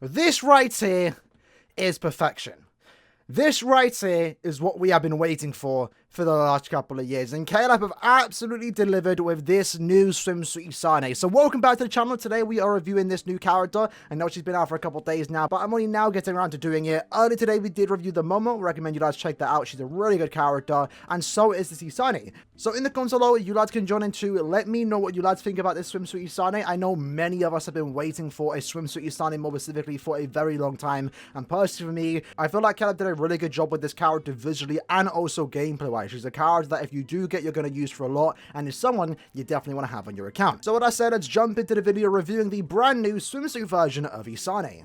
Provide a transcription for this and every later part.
This right here is perfection. This right here is what we have been waiting for the last couple of years, and Caleb have absolutely delivered with this new SWIMSUIT ISANE. So welcome back to the channel. Today we are reviewing this new character. I know she's been out for a couple of days now, but I'm only now getting around to doing it. Earlier today we did review the Momo. Recommend you guys check that out. She's a really good character, and so is this ISANE. So in the comments below, you lads can join in too. Let me know what you lads think about this SWIMSUIT ISANE. I know many of us have been waiting for a SWIMSUIT ISANE more specifically for a very long time, and personally for me, I feel like Caleb did a really good job with this character visually and also gameplay wise. She's a character that if you do get, you're going to use for a lot, and is someone you definitely want to have on your account. So with that said, let's jump into the video reviewing the brand new swimsuit version of ISANE.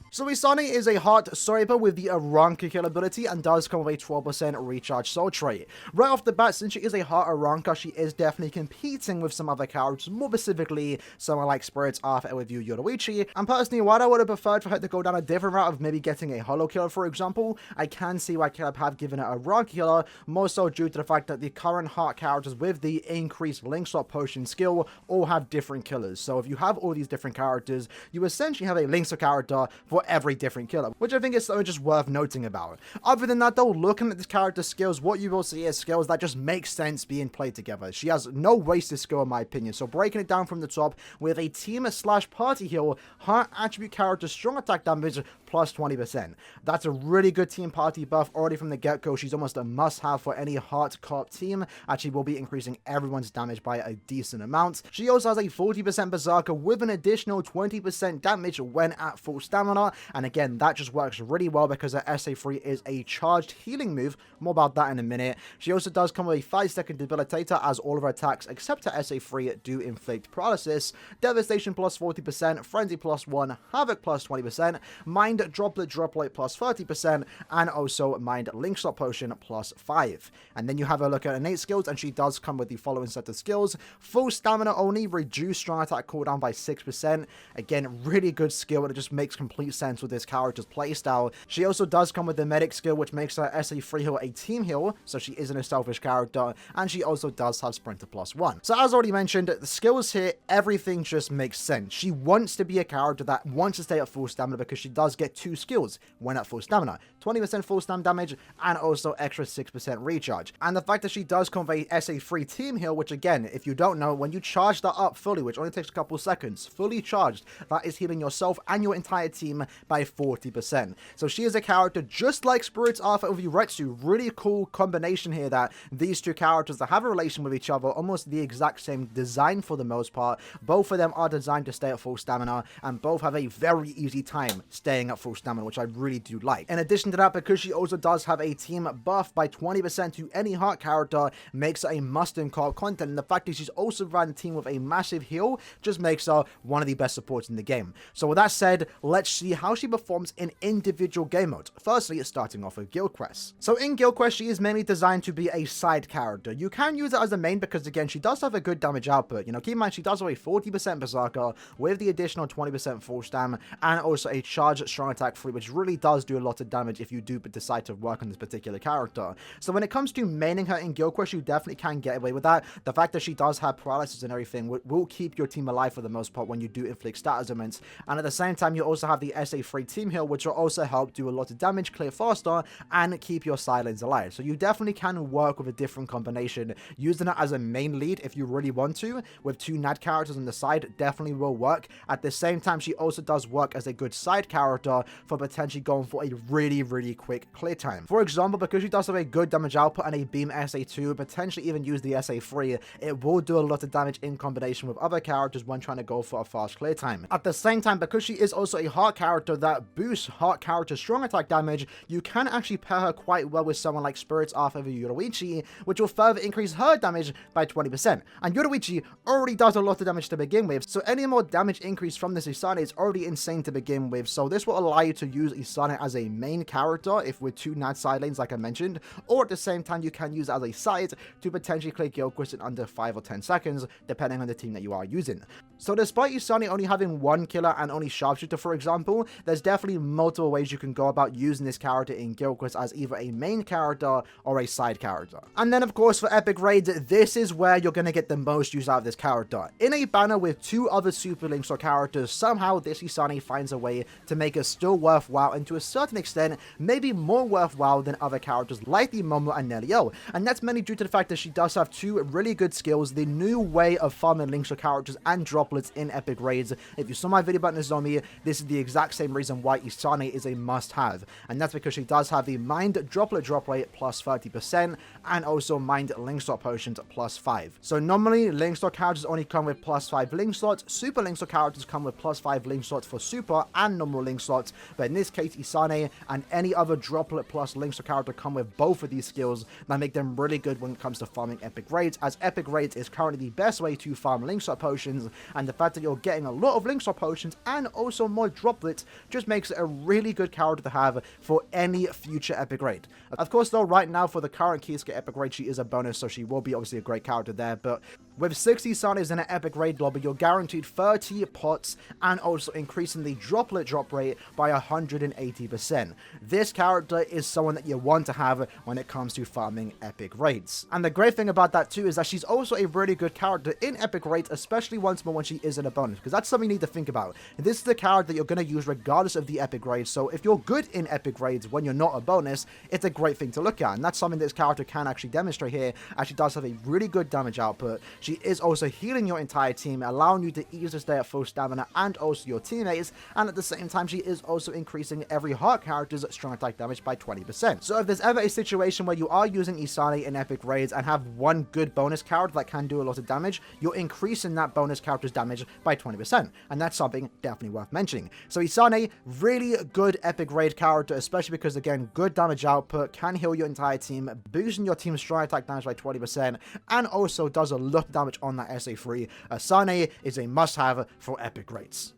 So ISANE is a heart swiper with the Aaroniero kill ability and does come with a 12% recharge soul trait. Right off the bat, since she is a heart Aaroniero, she is definitely competing with some other characters, more specifically someone like Spirit's Arthur with you Yoruichi. And personally, while I would have preferred for her to go down a different route of maybe getting a holo killer, for example, I can see why Caleb have given her a Aaroniero killer, more so due to the fact that the current heart characters with the increased link swap potion skill all have different killers. So if you have all these different characters, you essentially have a link swap character for every different killer, which I think is something just worth noting about. Other than that though, looking at this character's skills, what you will see is skills that just make sense being played together. She has no wasted skill in my opinion. So breaking it down from the top, with a team/party heal, heart attribute character strong attack damage plus 20%. That's a really good team party buff already from the get-go. She's almost a must-have for any heart co-op team. Actually will be increasing everyone's damage by a decent amount. She also has a 40% berserker with an additional 20% damage when at full stamina. And again, that just works really well because her SA3 is a charged healing move. More about that in a minute. She also does come with a 5-second debilitator, as all of her attacks except her SA3 do inflict paralysis. Devastation plus 40%, Frenzy plus 1, Havoc plus 20%, Mind Droplet plus 30%, and also Mind Link Slot Potion plus 5. And then you have a look at innate skills, and she does come with the following set of skills. Full stamina only, reduce strong attack cooldown by 6%. Again, really good skill, and it just makes complete sense with this character's playstyle. She also does come with the medic skill, which makes her SA3 heal a team heal, so she isn't a selfish character, and she also does have Sprinter plus 1. So as already mentioned, the skills here, everything just makes sense. She wants to be a character that wants to stay at full stamina because she does get 2 skills when at full stamina. 20% full stam damage and also extra 6% recharge. And the fact that she does come with a SA3 team heal, which again, if you don't know, when you charge that up fully, which only takes a couple seconds, fully charged, that is healing yourself and your entire team by 40%. So she is a character just like Spirit's Arthur with Uretsu. Really cool combination here that these two characters that have a relation with each other, almost the exact same design for the most part. Both of them are designed to stay at full stamina, and both have a very easy time staying at full stamina, which I really do like. In addition to that, because she also does have a team buff by 20% to any heart character, makes her a must in co-op content, and the fact that she's also ran a team with a massive heal just makes her one of the best supports in the game. So with that said, let's see how she performs in individual game modes. Firstly, starting off with Guild Quests. So in Guild Quests, she is mainly designed to be a side character. You can use it as a main because again, she does have a good damage output. You know, keep in mind she does have a 40% berserker with the additional 20% full stam and also a charged strong attack free, which really does do a lot of damage if you do decide to work on this particular character. So when it comes to maining her in Guild Quests, you definitely can get away with that. The fact that she does have paralysis and everything will keep your team alive for the most part when you do inflict status augments. And at the same time, you also have the SA3 team heal, which will also help do a lot of damage, clear faster, and keep your silence alive. So you definitely can work with a different combination. Using it as a main lead if you really want to, with 2 NAD characters on the side, definitely will work. At the same time, she also does work as a good side character for potentially going for a really quick clear time. For example, because she does have a good damage output and a beam SA2, potentially even use the SA3, it will do a lot of damage in combination with other characters when trying to go for a fast clear time. At the same time, because she is also a heart character that boosts heart character strong attack damage, you can actually pair her quite well with someone like Spirit's Arthur with Yoruichi, which will further increase her damage by 20%. And Yoruichi already does a lot of damage to begin with, so any more damage increase from this ISANE is already insane to begin with, so this will allow you to use Isane as a main character if with 2 Nad side lanes like I mentioned, or at the same time you can use it as a side to potentially clear Gilchrist in under 5 or 10 seconds, depending on the team that you are using. So despite Isane only having 1 killer and only sharpshooter for example, there's definitely multiple ways you can go about using this character in Gilchrist as either a main character or a side character. And then of course for epic raids, this is where you're going to get the most use out of this character. In a banner with 2 other super links or characters, somehow this Isane finds a way to make it still worthwhile and to a certain extent maybe more worthwhile than other characters like the Momo and Nelio. And that's mainly due to the fact that she does have 2 really good skills, the new way of farming links or characters and droplets in epic raids. If you saw my video about Nozomi, this is the exact same reason why Isane is a must-have, and that's because she does have the Mind Droplet drop rate plus 30% and also Mind Link Slot Potions plus 5. So normally link slot characters only come with plus 5 link slots, super link slot characters come with plus 5 link slots for super and normal link slots, but in this case Isane and any other droplet plus link slot character come with both of these skills that make them really good when it comes to farming epic raids, as epic raids is currently the best way to farm link slot potions, and the fact that you're getting a lot of link slot potions and also more droplets just makes it a really good character to have for any future epic raid. Of course though, right now for the current Kisuke epic raid, she is a bonus, so she will be obviously a great character there, but with 60 Isanes in an epic raid lobby, you're guaranteed 30 pots and also increasing the droplet drop rate by 180%. This character is someone that you want to have when it comes to farming epic raids. And the great thing about that too is that she's also a really good character in epic raids, especially once more when she is in a bonus, because that's something you need to think about. This is the character that you're going to use regardless of the epic raid, so if you're good in epic raids when you're not a bonus, it's a great thing to look at, and that's something this character can actually demonstrate here, as she does have a really good damage output. She is also healing your entire team, allowing you to easily stay at full stamina and also your teammates, and at the same time she is also increasing every heart character's strong attack damage by 20%. So if there's ever a situation where you are using Isane in epic raids and have one good bonus character that can do a lot of damage, you're increasing that bonus character's damage by 20%, and that's something definitely worth mentioning. So Isane, really good epic raid character, especially because again, good damage output, can heal your entire team, boosting your team's strong attack damage by 20%, and also does a lot of damage on that SA3. Isane is a must-have for epic raids.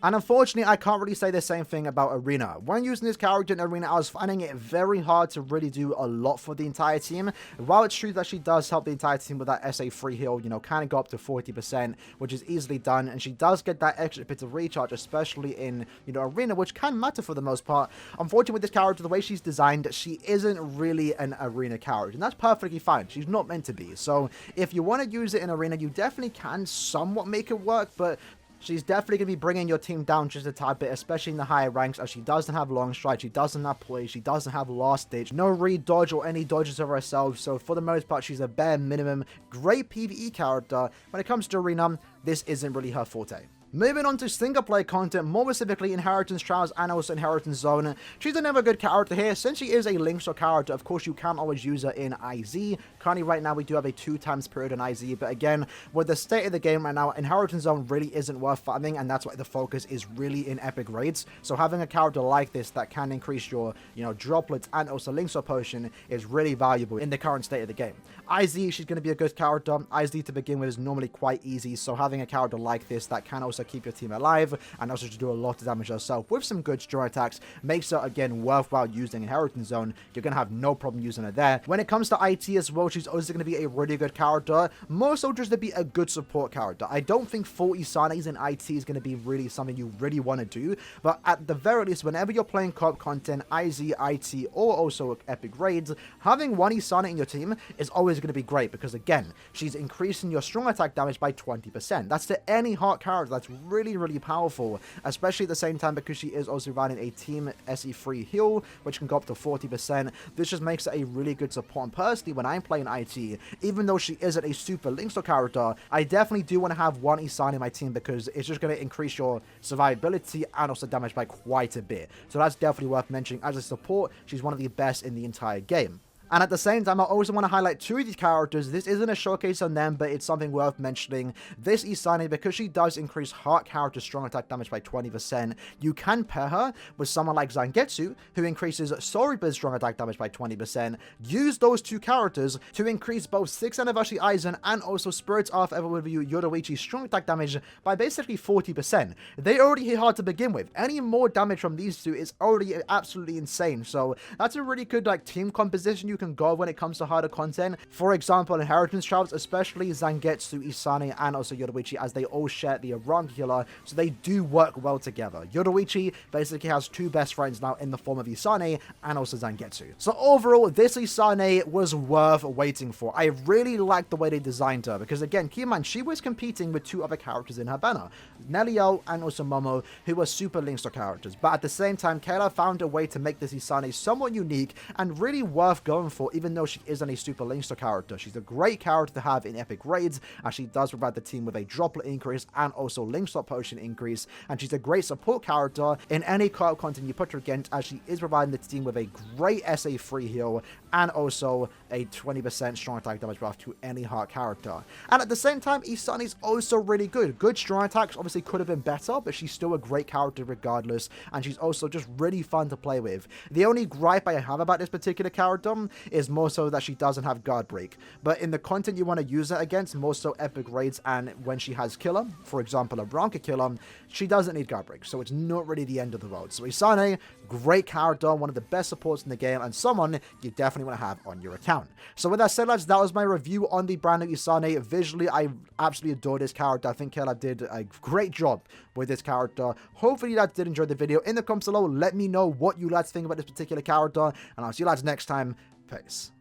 And unfortunately, I can't really say the same thing about Arena. When using this character in Arena, I was finding it very hard to really do a lot for the entire team. While it's true that she does help the entire team with that SA3 heal, you know, can go up to 40%, which is easily done, and she does get that extra bit of recharge, especially in, you know, Arena, which can matter for the most part. Unfortunately, with this character, the way she's designed, she isn't really an Arena character, and that's perfectly fine. She's not meant to be. So if you want to use it in Arena, you definitely can somewhat make it work, but she's definitely going to be bringing your team down just a tad bit, especially in the higher ranks, as she doesn't have long stride, she doesn't have poise, she doesn't have last ditch, no read dodge or any dodges of herself, so for the most part, she's a bare minimum great PvE character. When it comes to Arena, this isn't really her forte. Moving on to single player content, more specifically Inheritance Trials and also Inheritance Zone. She's another good character here. Since she is a link slot character, of course you can always use her in IZ. Currently right now we do have a 2x period in IZ, but again, with the state of the game right now, Inheritance Zone really isn't worth farming, and that's why the focus is really in epic raids. So having a character like this that can increase your, you know, droplets and also link slot potion is really valuable in the current state of the game. IZ, she's going to be a good character. IZ to begin with is normally quite easy, so having a character like this that can also keep your team alive and also to do a lot of damage herself with some good strong attacks makes her again worthwhile using Inheritance Zone. You're going to have no problem using her there. When it comes to IT as well, she's also going to be a really good character, more so just to be a good support character. I don't think 40 Isanes in IT is going to be really something you really want to do, but at the very least, whenever you're playing co-op content, IZ, IT, or also epic raids, having one Isane in your team is always going to be great, because again, she's increasing your strong attack damage by 20%. That's to any heart character. That's really powerful, especially at the same time because she is also running a team SE3 heal, which can go up to 40%. This just makes it a really good support. And personally, when I'm playing IT, even though she isn't a super link slot character, I definitely do want to have one Isane in my team, because it's just going to increase your survivability and also damage by quite a bit. So that's definitely worth mentioning. As a support, she's one of the best in the entire game. And at the same time, I also want to highlight two of these characters. This isn't a showcase on them, but it's something worth mentioning. This Isane, because she does increase heart character strong attack damage by 20%, you can pair her with someone like Zangetsu, who increases Soriba's strong attack damage by 20%. Use those two characters to increase both 6th Anniversary Aizen and also Spirit's Earth Ever With You Yoruichi's strong attack damage by basically 40%. They already hit hard to begin with. Any more damage from these two is already absolutely insane. So that's a really good like team composition you can go when it comes to harder content. For example, Inheritance Trials, especially Zangetsu, Isane, and also Yoruichi, as they all share the Aranka Killer, so they do work well together. Yoruichi basically has two best friends now in the form of Isane and also Zangetsu. So overall, this Isane was worth waiting for. I really liked the way they designed her, because again, keep in mind, she was competing with two other characters in her banner, Nelio and also Momo, who were super Linkstar characters. But at the same time, Kayla found a way to make this Isane somewhat unique and really worth going for, even though she isn't a super Linkstar character. She's a great character to have in epic raids, as she does provide the team with a droplet increase and also Linkstar potion increase, and she's a great support character in any co-op content you put her against, as she is providing the team with a great SA free heal and also a 20% strong attack damage buff to any heart character. And at the same time, Isane is also really good. Good strong attacks obviously could have been better, but she's still a great character regardless, and she's also just really fun to play with. The only gripe I have about this particular character is more so that she doesn't have guard break, but in the content you want to use it against, more so epic raids and when she has killer, for example a Aranka Killer, she doesn't need guard break, so it's not really the end of the road. So Isane, great character, one of the best supports in the game, and someone you definitely want to have on your account. So with that said, lads, that was my review on the brand new Isane. Visually, I absolutely adore this character. I think Kayla did a great job with this character. Hopefully you lads did enjoy the video. In the comments below, let me know what you lads think about this particular character, and I'll see you lads next time. Peace.